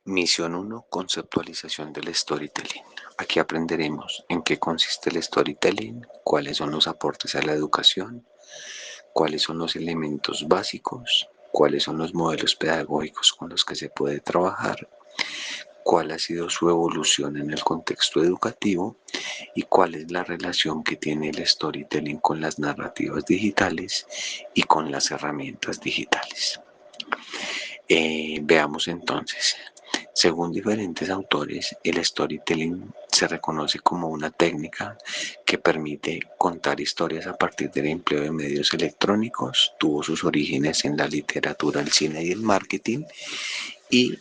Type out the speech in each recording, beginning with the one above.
Misión 1. Conceptualización del storytelling. Aquí aprenderemos en qué consiste el storytelling, cuáles son los aportes a la educación, cuáles son los elementos básicos, cuáles son los modelos pedagógicos con los que se puede trabajar, cuál ha sido su evolución en el contexto educativo y cuál es la relación que tiene el storytelling con las narrativas digitales y con las herramientas digitales. Veamos entonces. Según diferentes autores, el storytelling se reconoce como una técnica que permite contar historias a partir del empleo de medios electrónicos, tuvo sus orígenes en la literatura, el cine y el marketing, y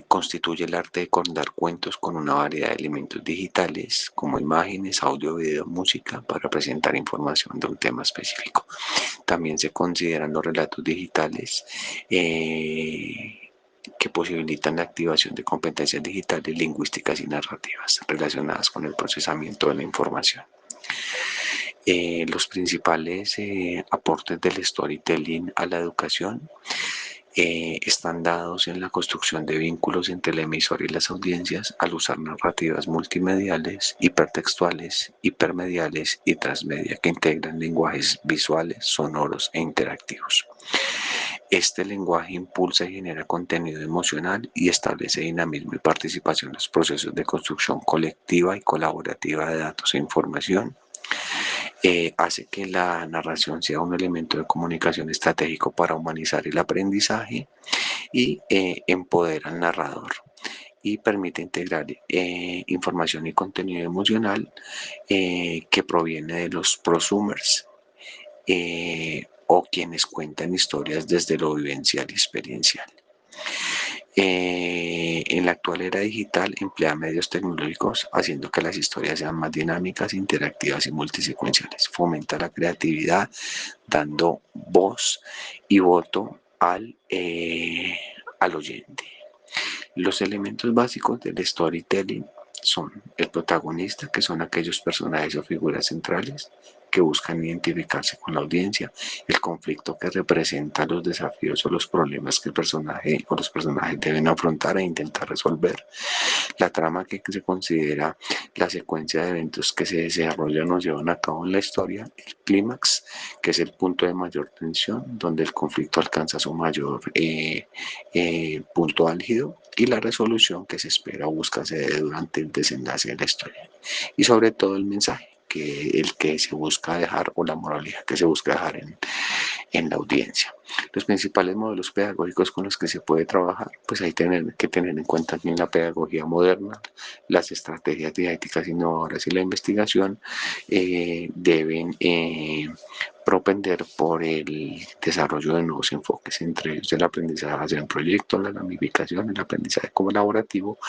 constituye el arte de contar cuentos con una variedad de elementos digitales como imágenes, audio, video, música para presentar información de un tema específico. También se consideran los relatos digitales que posibilitan la activación de competencias digitales, lingüísticas y narrativas relacionadas con el procesamiento de la información. Los principales aportes del storytelling a la educación están dados en la construcción de vínculos entre el emisor y las audiencias al usar narrativas multimediales, hipertextuales, hipermediales y transmedia que integran lenguajes visuales, sonoros e interactivos. Este lenguaje impulsa y genera contenido emocional y establece dinamismo y participación en los procesos de construcción colectiva y colaborativa de datos e información. Hace que la narración sea un elemento de comunicación estratégico para humanizar el aprendizaje y empodera al narrador y permite integrar información y contenido emocional que proviene de los prosumers o quienes cuentan historias desde lo vivencial y experiencial. En la actual era digital emplea medios tecnológicos haciendo que las historias sean más dinámicas, interactivas y multisecuenciales. Fomenta la creatividad dando voz y voto al oyente. Los elementos básicos del storytelling son el protagonista, que son aquellos personajes o figuras centrales que buscan identificarse con la audiencia, el conflicto que representa los desafíos o los problemas que el personaje o los personajes deben afrontar e intentar resolver, la trama que se considera la secuencia de eventos que se desarrollan o llevan a cabo en la historia, el clímax, que es el punto de mayor tensión, donde el conflicto alcanza su mayor punto álgido, y la resolución que se espera o busca se dé durante el desenlace de la historia. Y sobre todo el mensaje, que el que se busca dejar o la moralidad que se busca dejar en la audiencia. Los principales modelos pedagógicos con los que se puede trabajar, pues hay que tener en cuenta también la pedagogía moderna, las estrategias didácticas innovadoras y la investigación deben propender por el desarrollo de nuevos enfoques, entre ellos el aprendizaje basado en proyectos, la gamificación, el aprendizaje colaborativo,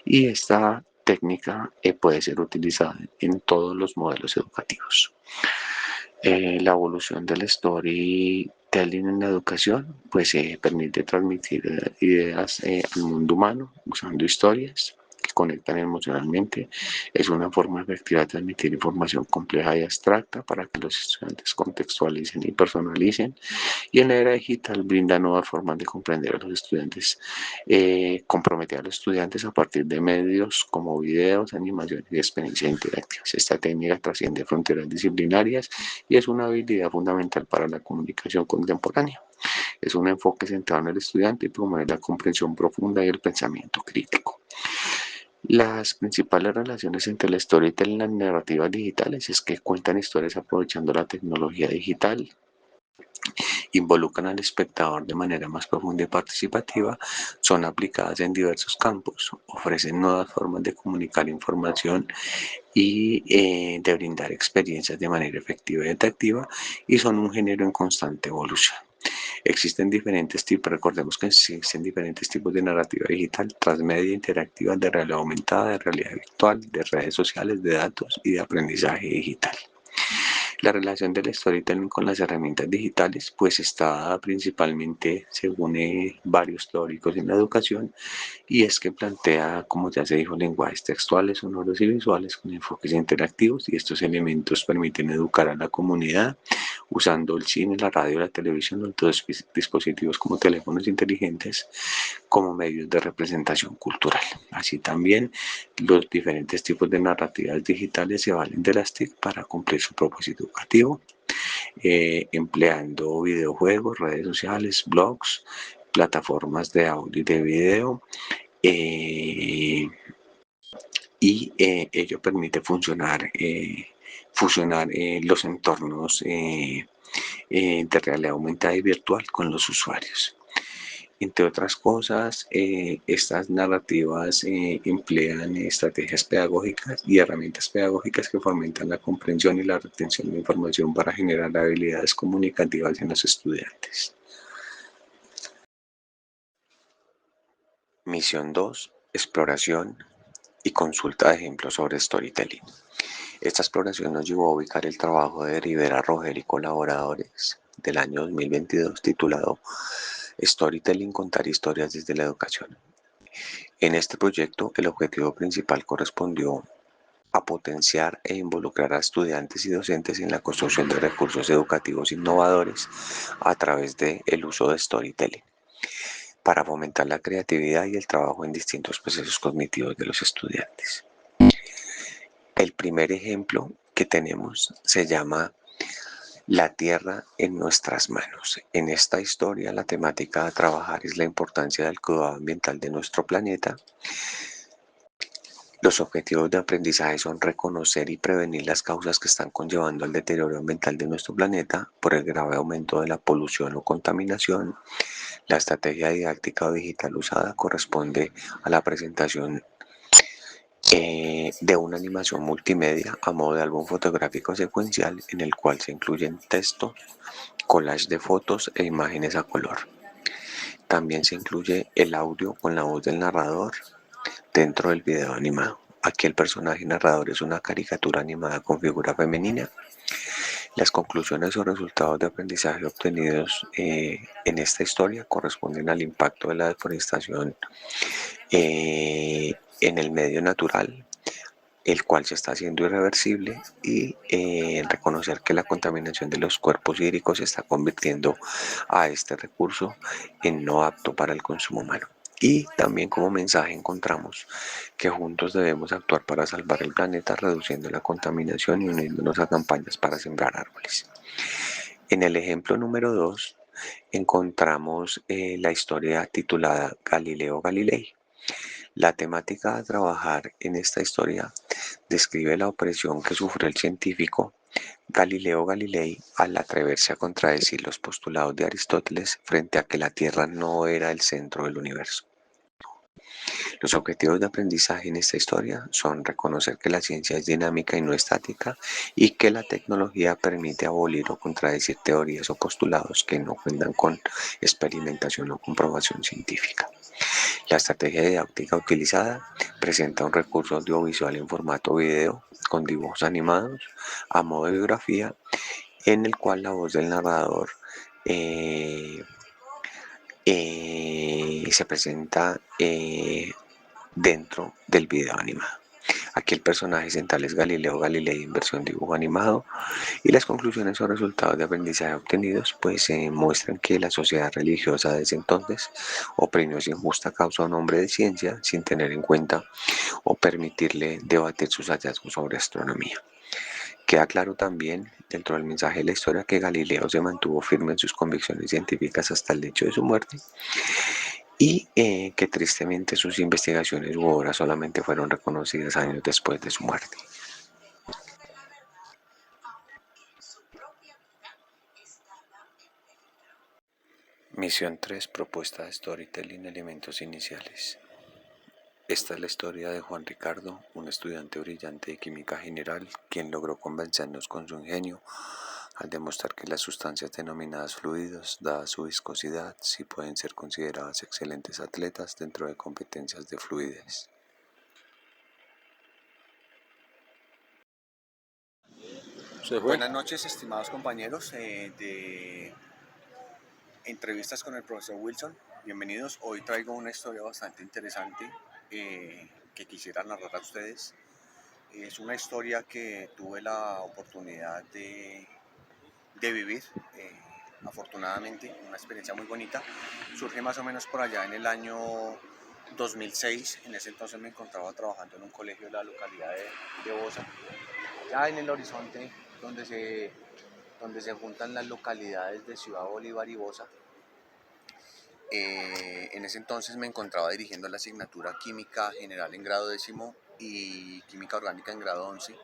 y esta técnica puede ser utilizada en todos los modelos educativos. La evolución del storytelling en la educación pues permite transmitir ideas al mundo humano usando historias que conectan emocionalmente. Es una forma efectiva de transmitir información compleja y abstracta para que los estudiantes contextualicen y personalicen, y en la era digital brinda nuevas formas de comprender a los estudiantes, comprometer a los estudiantes a partir de medios como videos, animaciones y experiencias interactivas. Esta técnica trasciende fronteras disciplinarias y es una habilidad fundamental para la comunicación contemporánea. Es un enfoque centrado en el estudiante y promueve la comprensión profunda y el pensamiento crítico. Las principales relaciones entre el storytelling y las narrativas digitales es que cuentan historias aprovechando la tecnología digital, involucran al espectador de manera más profunda y participativa, son aplicadas en diversos campos, ofrecen nuevas formas de comunicar información y de brindar experiencias de manera efectiva y atractiva, y son un género en constante evolución. Existen diferentes tipos, recordemos que existen diferentes tipos de narrativa digital, transmedia, interactiva, de realidad aumentada, de realidad virtual, de redes sociales, de datos y de aprendizaje digital. La relación del storytelling con las herramientas digitales pues está dada principalmente según varios teóricos en la educación, y es que plantea, como ya se dijo, lenguajes textuales, sonoros y visuales con enfoques interactivos, y estos elementos permiten educar a la comunidad usando el cine, la radio, la televisión, los dispositivos como teléfonos inteligentes como medios de representación cultural. Así también los diferentes tipos de narrativas digitales se valen de las TIC para cumplir su propósito educativo, empleando videojuegos, redes sociales, blogs, plataformas de audio y de video, eh, y ello permite fusionar los entornos de realidad aumentada y virtual con los usuarios. Entre otras cosas, estas narrativas emplean estrategias pedagógicas y herramientas pedagógicas que fomentan la comprensión y la retención de información para generar habilidades comunicativas en los estudiantes. Misión 2. Exploración y consulta de ejemplos sobre storytelling. Esta exploración nos llevó a ubicar el trabajo de Rivera Rogel y colaboradores del año 2022 titulado Storytelling, contar historias desde la educación. En este proyecto, el objetivo principal correspondió a potenciar e involucrar a estudiantes y docentes en la construcción de recursos educativos innovadores a través del uso de storytelling, para fomentar la creatividad y el trabajo en distintos procesos cognitivos de los estudiantes. El primer ejemplo que tenemos se llama La tierra en nuestras manos. En esta historia, la temática a trabajar es la importancia del cuidado ambiental de nuestro planeta. Los objetivos de aprendizaje son reconocer y prevenir las causas que están conllevando al deterioro ambiental de nuestro planeta por el grave aumento de la polución o contaminación. La estrategia didáctica o digital usada corresponde a la presentación de una animación multimedia a modo de álbum fotográfico secuencial en el cual se incluyen textos, collage de fotos e imágenes a color. También se incluye el audio con la voz del narrador dentro del video animado. Aquí el personaje narrador es una caricatura animada con figura femenina. Las conclusiones o resultados de aprendizaje obtenidos en esta historia corresponden al impacto de la deforestación en el medio natural, el cual se está haciendo irreversible, y reconocer que la contaminación de los cuerpos hídricos está convirtiendo a este recurso en no apto para el consumo humano. Y también como mensaje encontramos que juntos debemos actuar para salvar el planeta, reduciendo la contaminación y uniéndonos a campañas para sembrar árboles. En el ejemplo número 2 encontramos la historia titulada Galileo Galilei. La temática a trabajar en esta historia describe la opresión que sufrió el científico Galileo Galilei al atreverse a contradecir los postulados de Aristóteles frente a que la Tierra no era el centro del universo. Los objetivos de aprendizaje en esta historia son reconocer que la ciencia es dinámica y no estática, y que la tecnología permite abolir o contradecir teorías o postulados que no cuentan con experimentación o comprobación científica. La estrategia didáctica utilizada presenta un recurso audiovisual en formato video con dibujos animados a modo de biografía, en el cual la voz del narrador se presenta dentro del video animado. Aquí el personaje central es Galileo Galilei en versión dibujo animado, y las conclusiones o resultados de aprendizaje obtenidos pues muestran que la sociedad religiosa desde entonces oprimió sin justa causa a un hombre de ciencia sin tener en cuenta o permitirle debatir sus hallazgos sobre astronomía. Queda claro también dentro del mensaje de la historia que Galileo se mantuvo firme en sus convicciones científicas hasta el hecho de su muerte, y que tristemente sus investigaciones u obras solamente fueron reconocidas años después de su muerte. Misión 3. Propuesta de storytelling, elementos iniciales. Esta es la historia de Juan Ricardo, un estudiante brillante de química general, quien logró convencernos con su ingenio al demostrar que las sustancias denominadas fluidos, dada su viscosidad, sí pueden ser consideradas excelentes atletas dentro de competencias de fluidez. Se fue. Buenas noches, estimados compañeros de entrevistas con el profesor Wilson. Bienvenidos. Hoy traigo una historia bastante interesante que quisiera narrar a ustedes. Es una historia que tuve la oportunidad de vivir, afortunadamente, una experiencia muy bonita. Surge más o menos por allá en el año 2006. En ese entonces me encontraba trabajando en un colegio de la localidad de Bosa, ya en el horizonte donde se juntan las localidades de Ciudad Bolívar y Bosa. En ese entonces me encontraba dirigiendo la asignatura Química General en grado 10º y Química Orgánica en grado 11.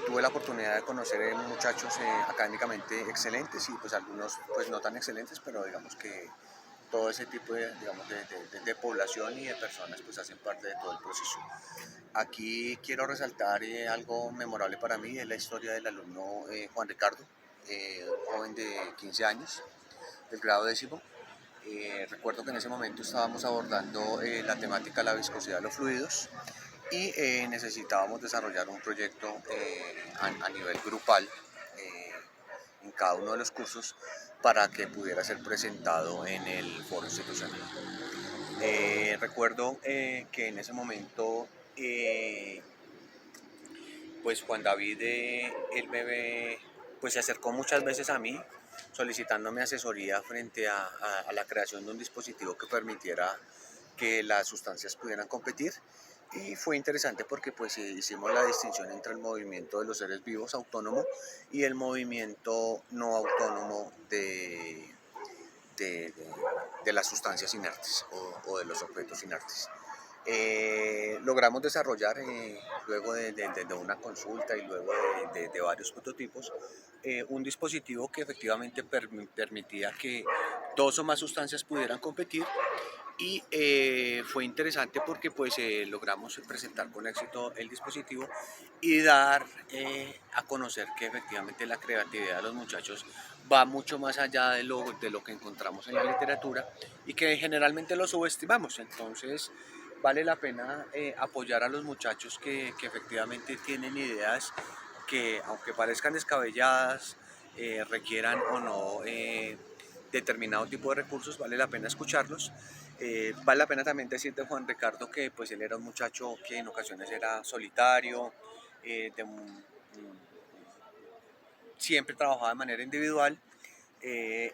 Tuve la oportunidad de conocer muchachos académicamente excelentes y pues algunos pues no tan excelentes, pero digamos que todo ese tipo de población y de personas pues hacen parte de todo el proceso. Aquí quiero resaltar algo memorable para mí, es la historia del alumno Juan Ricardo, joven de 15 años, del grado 10º. Recuerdo que en ese momento estábamos abordando la temática de la viscosidad de los fluidos y necesitábamos desarrollar un proyecto a nivel grupal en cada uno de los cursos para que pudiera ser presentado en el foro institucional. Recuerdo que en ese momento pues Juan David, pues se acercó muchas veces a mí solicitándome asesoría frente a la creación de un dispositivo que permitiera que las sustancias pudieran competir. Y fue interesante porque pues hicimos la distinción entre el movimiento de los seres vivos autónomo y el movimiento no autónomo de, de las sustancias inertes o de los objetos inertes. Logramos desarrollar, luego de una consulta y luego de varios prototipos, un dispositivo que efectivamente permitía que dos o más sustancias pudieran competir. Y fue interesante porque pues logramos presentar con éxito el dispositivo y dar a conocer que efectivamente la creatividad de los muchachos va mucho más allá de lo que encontramos en la literatura y que generalmente lo subestimamos. Entonces vale la pena apoyar a los muchachos que efectivamente tienen ideas que, aunque parezcan descabelladas, requieran o no determinado tipo de recursos, vale la pena escucharlos. Vale la pena también decir de Juan Ricardo que pues él era un muchacho que en ocasiones era solitario, siempre trabajaba de manera individual,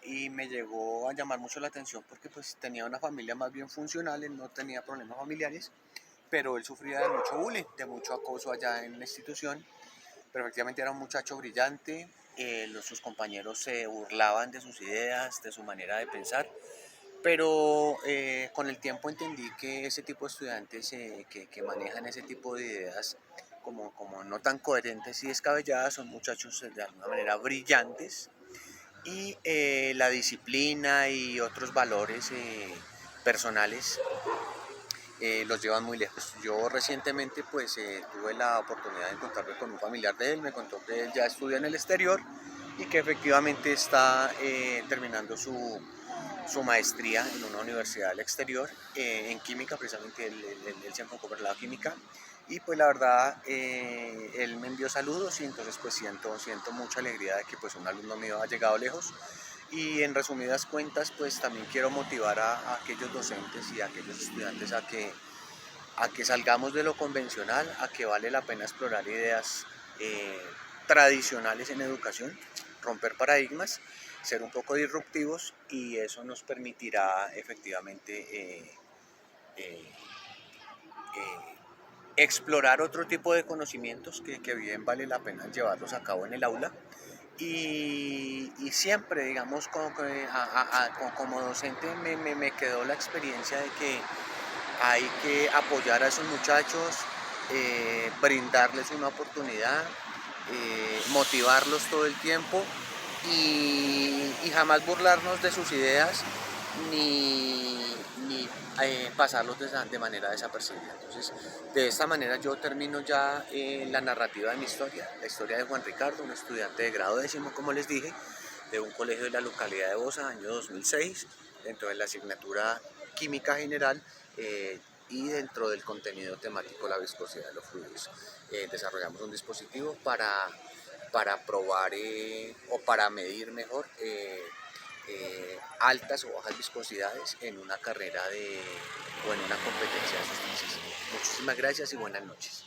y me llegó a llamar mucho la atención porque pues tenía una familia más bien funcional, él no tenía problemas familiares, pero él sufría de mucho bullying, de mucho acoso allá en la institución. Pero efectivamente era un muchacho brillante, sus compañeros se burlaban de sus ideas, de su manera de pensar, pero con el tiempo entendí que ese tipo de estudiantes que manejan ese tipo de ideas como no tan coherentes y descabelladas son muchachos de alguna manera brillantes y la disciplina y otros valores personales los llevan muy lejos. Yo recientemente pues tuve la oportunidad de encontrarme con un familiar de él, me contó que él ya estudia en el exterior y que efectivamente está terminando su maestría en una universidad del exterior en química, precisamente él se enfocó por la química. Y pues la verdad, él me envió saludos y entonces pues siento mucha alegría de que pues un alumno mío ha llegado lejos. Y en resumidas cuentas, pues también quiero motivar a aquellos docentes y a aquellos estudiantes a que salgamos de lo convencional, a que vale la pena explorar ideas tradicionales en educación, romper paradigmas, ser un poco disruptivos y eso nos permitirá efectivamente explorar otro tipo de conocimientos que bien vale la pena llevarlos a cabo en el aula. Y siempre, digamos, como docente me quedó la experiencia de que hay que apoyar a esos muchachos, brindarles una oportunidad, motivarlos todo el tiempo y jamás burlarnos de sus ideas ni pasarlos de manera desapercibida. Entonces, de esta manera yo termino ya la narrativa de mi historia, la historia de Juan Ricardo, un estudiante de grado 10º, como les dije, de un colegio de la localidad de Bosa, año 2006, dentro de la asignatura Química General, y dentro del contenido temático la viscosidad de los fluidos. Desarrollamos un dispositivo para probar o para medir mejor altas o bajas viscosidades en una carrera o en una competencia de sustancias. Muchísimas gracias y buenas noches.